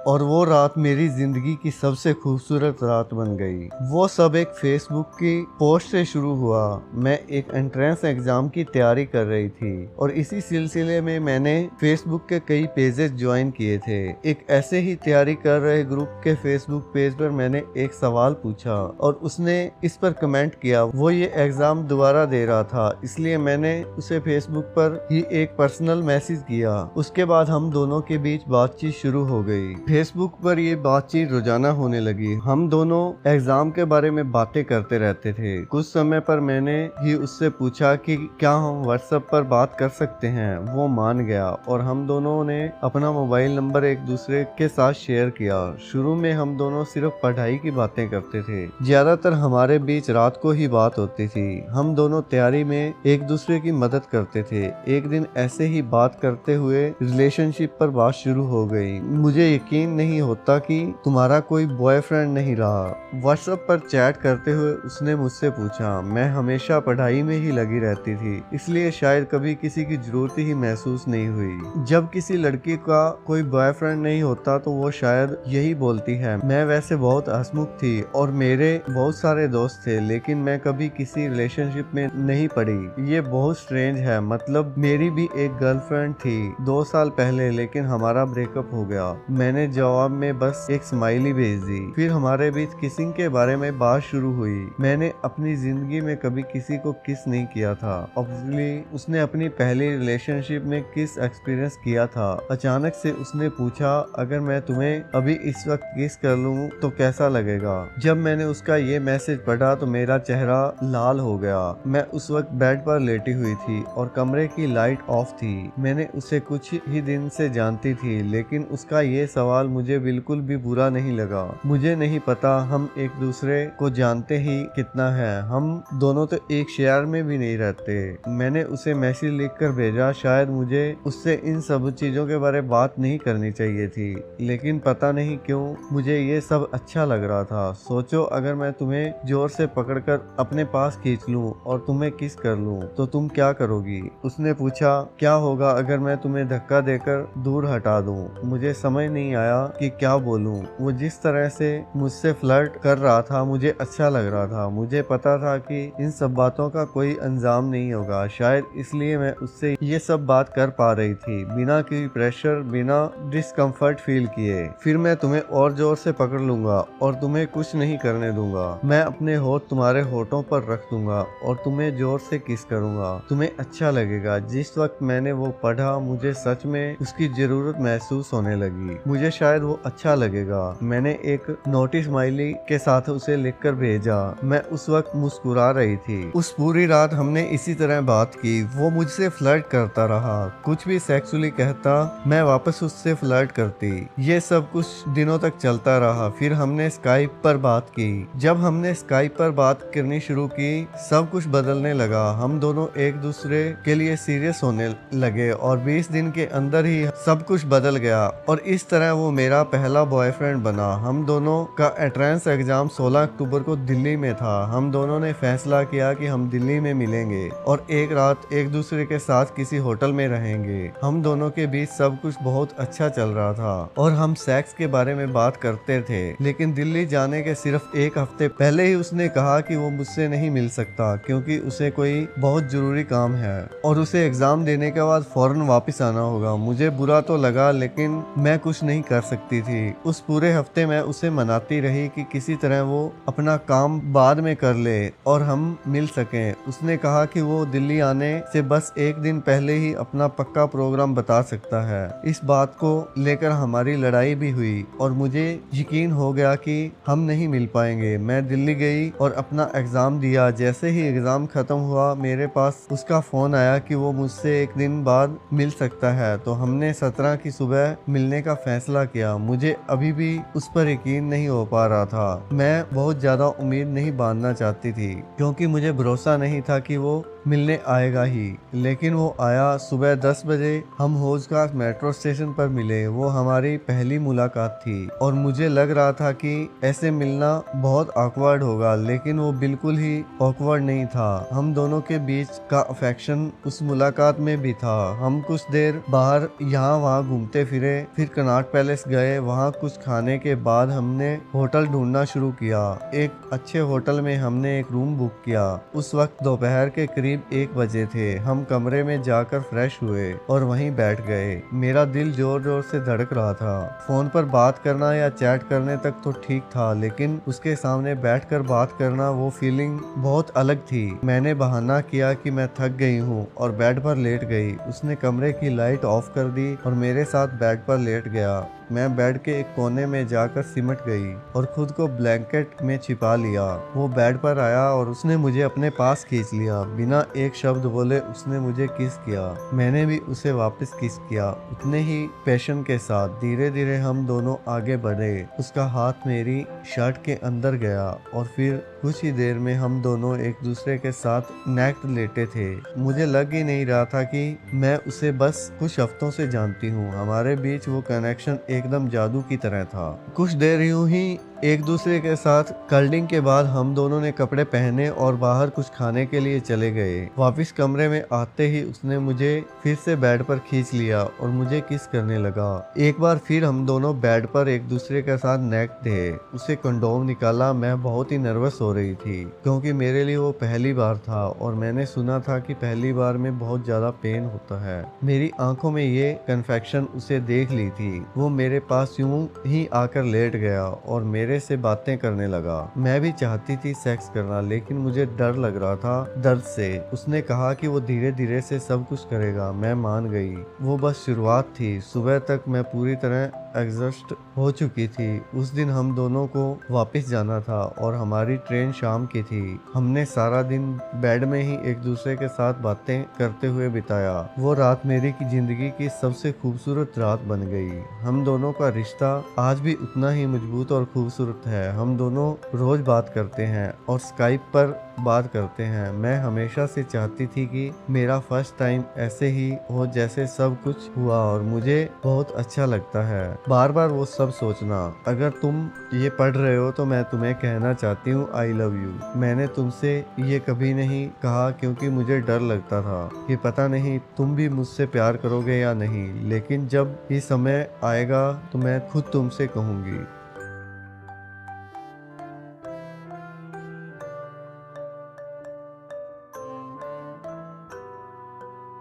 और वो रात मेरी जिंदगी की सबसे खूबसूरत रात बन गई। वो सब एक फेसबुक की पोस्ट से शुरू हुआ। मैं एक एंट्रेंस एग्जाम की तैयारी कर रही थी और इसी सिलसिले में मैंने फेसबुक के कई पेजेस ज्वाइन किए थे। एक ऐसे ही तैयारी कर रहे ग्रुप के फेसबुक पेज पर मैंने एक सवाल पूछा और उसने इस पर कमेंट किया। वो ये एग्जाम दोबारा दे रहा था, इसलिए मैंने उसे फेसबुक पर ही एक पर्सनल मैसेज किया। उसके बाद हम दोनों के बीच बातचीत शुरू हो गई। फेसबुक पर ये बातचीत रोजाना होने लगी। हम दोनों एग्जाम के बारे में बातें करते रहते थे। कुछ समय पर मैंने ही उससे पूछा कि क्या हम व्हाट्सएप पर बात कर सकते हैं। वो मान गया और हम दोनों ने अपना मोबाइल नंबर एक दूसरे के साथ शेयर किया। शुरू में हम दोनों सिर्फ पढ़ाई की बातें करते थे। ज्यादातर हमारे बीच रात को ही बात होती थी। हम दोनों तैयारी में एक दूसरे की मदद करते थे। एक दिन ऐसे ही बात करते हुए रिलेशनशिप पर बात शुरू हो गई। मुझे यकीन नहीं होता कि तुम्हारा कोई बॉयफ्रेंड नहीं रहा। व्हाट्सएप पर चैट करते हुए उसने मुझसे पूछा। मैं हमेशा पढ़ाई में ही लगी रहती थी, इसलिए शायद कभी किसी की जरूरत ही महसूस नहीं हुई। जब किसी लड़की का कोई बॉयफ्रेंड नहीं होता तो वो शायद यही बोलती है। मैं वैसे बहुत हंसमुख थी और मेरे बहुत सारे दोस्त थे, लेकिन मैं कभी किसी रिलेशनशिप में नहीं पड़ी। ये बहुत स्ट्रेंज है। मतलब मेरी भी एक गर्लफ्रेंड थी 2 साल पहले, लेकिन हमारा ब्रेकअप हो गया। मैंने जवाब में बस एक स्माइली भेज दी। फिर हमारे बीच किसिंग के बारे में बात शुरू हुई। मैंने अपनी जिंदगी में कभी किसी को किस नहीं किया था। ऑब्वियसली उसने अपनी पहली रिलेशनशिप में किस एक्सपीरियंस किया था। अचानक से उसने पूछा, अगर मैं तुम्हें अभी इस वक्त किस कर लूं तो कैसा लगेगा। जब मैंने उसका ये मैसेज पढ़ा तो मेरा चेहरा लाल हो गया। मैं उस वक्त बेड पर लेटी हुई थी और कमरे की लाइट ऑफ थी। मैंने उसे कुछ ही दिन से जानती थी, लेकिन उसका ये सवाल मुझे बिल्कुल भी बुरा नहीं लगा। मुझे नहीं पता हम एक दूसरे को जानते ही कितना है। हम दोनों तो एक शहर में भी नहीं रहते। मैंने उसे मैसेज लिखकर भेजा। शायद मुझे उससे इन सब चीजों के बारे में बात नहीं करनी चाहिए थी, लेकिन पता नहीं क्यों मुझे ये सब अच्छा लग रहा था। सोचो, अगर मैं तुम्हें जोर से पकड़कर अपने पास खींच लूं और तुम्हें किस कर लूं तो तुम क्या करोगी। उसने पूछा, क्या होगा अगर मैं तुम्हें धक्का देकर दूर हटा दूं। मुझे समझ नहीं आया कि क्या बोलूं। वो जिस तरह से मुझसे फ्लर्ट कर रहा था मुझे अच्छा लग रहा था। मुझे पता था कि इन सब बातों का कोई अंजाम नहीं होगा। शायद इसलिए मैं उससे ये सब बात कर पा रही थी बिना किसी प्रेशर, बिना डिस्कम्फर्ट फील किए। फिर मैं तुम्हें और जोर से पकड़ लूंगा और तुम्हें कुछ नहीं करने दूंगा। मैं अपने होठ तुम्हारे होठों पर रख दूंगा और तुम्हें जोर से किस करूंगा। तुम्हें अच्छा लगेगा। जिस वक्त मैंने वो पढ़ा मुझे सच में उसकी जरूरत महसूस होने लगी। मुझे शायद वो अच्छा लगेगा। मैंने एक नोटिस स्माइली के साथ उसे लिखकर भेजा। मैं उस वक्त मुस्कुरा रही थी। उस पूरी रात हमने इसी तरह बात की। वो मुझसे फ्लर्ट करता रहा, कुछ भी सेक्सुअली कहता, मैं वापस उससे फ्लर्ट करती। ये सब कुछ दिनों तक चलता रहा। फिर हमने स्काइप पर बात की। जब हमने स्काइप पर बात करनी शुरू की सब कुछ बदलने लगा। हम दोनों एक दूसरे के लिए सीरियस होने लगे और 20 दिन के अंदर ही सब कुछ बदल गया और इस तरह वो मेरा पहला बॉयफ्रेंड बना। हम दोनों का एंट्रेंस एग्जाम 16 अक्टूबर को दिल्ली में था। हम दोनों ने फैसला किया कि हम दिल्ली में मिलेंगे और एक रात एक दूसरे के साथ किसी होटल में रहेंगे। हम दोनों के बीच सब कुछ बहुत अच्छा चल रहा था और हम सेक्स के बारे में बात करते थे। लेकिन दिल्ली जाने के सिर्फ एक हफ्ते पहले ही उसने कहा कि वो मुझसे नहीं मिल सकता क्योंकि उसे कोई बहुत जरूरी काम है और उसे एग्जाम देने के बाद फौरन वापस आना होगा। मुझे बुरा तो लगा, लेकिन मैं कुछ नहीं कर सकती थी। उस पूरे हफ्ते मैं उसे मनाती रही कि किसी तरह वो अपना काम बाद में कर ले और हम मिल सकें। उसने कहा कि वो दिल्ली आने से बस एक दिन पहले ही अपना पक्का प्रोग्राम बता सकता है। इस बात को लेकर हमारी लड़ाई भी हुई और मुझे यकीन हो गया कि हम नहीं मिल पाएंगे। मैं दिल्ली गई और अपना एग्जाम दिया। जैसे ही एग्जाम खत्म हुआ मेरे पास उसका फोन आया कि वो मुझसे एक दिन बाद मिल सकता है। तो हमने 17 की सुबह मिलने का फैसला किया। मुझे अभी भी उस पर यकीन नहीं हो पा रहा था। मैं बहुत ज्यादा उम्मीद नहीं बांधना चाहती थी क्योंकि मुझे भरोसा नहीं था कि वो मिलने आएगा ही, लेकिन वो आया। सुबह 10 बजे हम हौजखास मेट्रो स्टेशन पर मिले। वो हमारी पहली मुलाकात थी और मुझे लग रहा था कि ऐसे मिलना बहुत ऑकवर्ड होगा, लेकिन वो बिल्कुल ही ऑकवर्ड नहीं था। हम दोनों के बीच का अफेक्शन उस मुलाकात में भी था। हम कुछ देर बाहर यहाँ वहाँ घूमते फिरे, फिर कनॉट पैलेस गए। वहाँ कुछ खाने के बाद हमने होटल ढूंढना शुरू किया। एक अच्छे होटल में हमने एक रूम बुक किया। उस वक्त दोपहर के करीब 1 बजे थे। हम कमरे में जाकर फ्रेश हुए और वहीं बैठ गए। मेरा दिल जोर जोर से धड़क रहा था। फोन पर बात करना या चैट करने तक तो ठीक था, लेकिन उसके सामने बैठकर बात करना, वो फीलिंग बहुत अलग थी। मैंने बहाना किया कि मैं थक गई हूँ और बेड पर लेट गई। उसने कमरे की लाइट ऑफ कर दी और मेरे साथ बेड पर लेट गया। मैं बेड के एक कोने में जाकर सिमट गई और खुद को ब्लैंकेट में छिपा लिया। वो बेड पर आया और उसने मुझे अपने पास खींच लिया। बिना एक शब्द बोले उसने मुझे किस किया। मैंने भी उसे वापस किस किया, उतने ही पैशन के साथ। धीरे धीरे हम दोनों आगे बढ़े। उसका हाथ मेरी शर्ट के अंदर गया और फिर कुछ ही देर में हम दोनों एक दूसरे के साथ नेक्ड लेटे थे। मुझे लग ही नहीं रहा था कि मैं उसे बस कुछ हफ्तों से जानती हूँ। हमारे बीच वो कनेक्शन एकदम जादू की तरह था। कुछ देर यूं ही एक दूसरे के साथ कर्लिंग के बाद हम दोनों ने कपड़े पहने और बाहर कुछ खाने के लिए चले गए। वापस कमरे में आते ही उसने मुझे फिर से बेड पर खींच लिया और मुझे किस करने लगा। एक बार फिर हम दोनों बेड पर एक दूसरे के साथ नेक थे। उसे कंडोम निकाला। मैं बहुत ही नर्वस हो रही थी क्योंकि मेरे लिए वो पहली बार था और मैंने सुना था कि पहली बार में बहुत ज्यादा पेन होता है। मेरी आंखों में ये कन्फेक्शन उसे देख ली थी। वो मेरे पास यूं ही आकर लेट गया और मेरे से बातें करने लगा। मैं भी चाहती थी सेक्स करना, लेकिन मुझे डर लग रहा था दर्द से। उसने कहा कि वो धीरे धीरे से सब कुछ करेगा। मैं मान गई। वो बस शुरुआत थी। सुबह तक मैं पूरी तरह एग्जॉस्ट हो चुकी थी। उस दिन हम दोनों को वापस जाना था और हमारी ट्रेन शाम की थी। हमने सारा दिन बेड में ही एक दूसरे के साथ बातें करते हुए बिताया। वो रात मेरी की जिंदगी की सबसे खूबसूरत रात बन गई। हम दोनों का रिश्ता आज भी उतना ही मजबूत और खूबसूरत है। हम दोनों रोज बात करते हैं और स्काइप पर बात करते हैं। मैं हमेशा से चाहती थी कि मेरा फर्स्ट टाइम ऐसे ही हो जैसे सब कुछ हुआ और मुझे बहुत अच्छा लगता है बार बार वो सब सोचना। अगर तुम ये पढ़ रहे हो तो मैं तुम्हें कहना चाहती हूँ आई लव यू। मैंने तुमसे ये कभी नहीं कहा क्योंकि मुझे डर लगता था कि पता नहीं तुम भी मुझसे प्यार करोगे या नहीं, लेकिन जब ये समय आएगा तो मैं खुद तुमसे कहूँगी।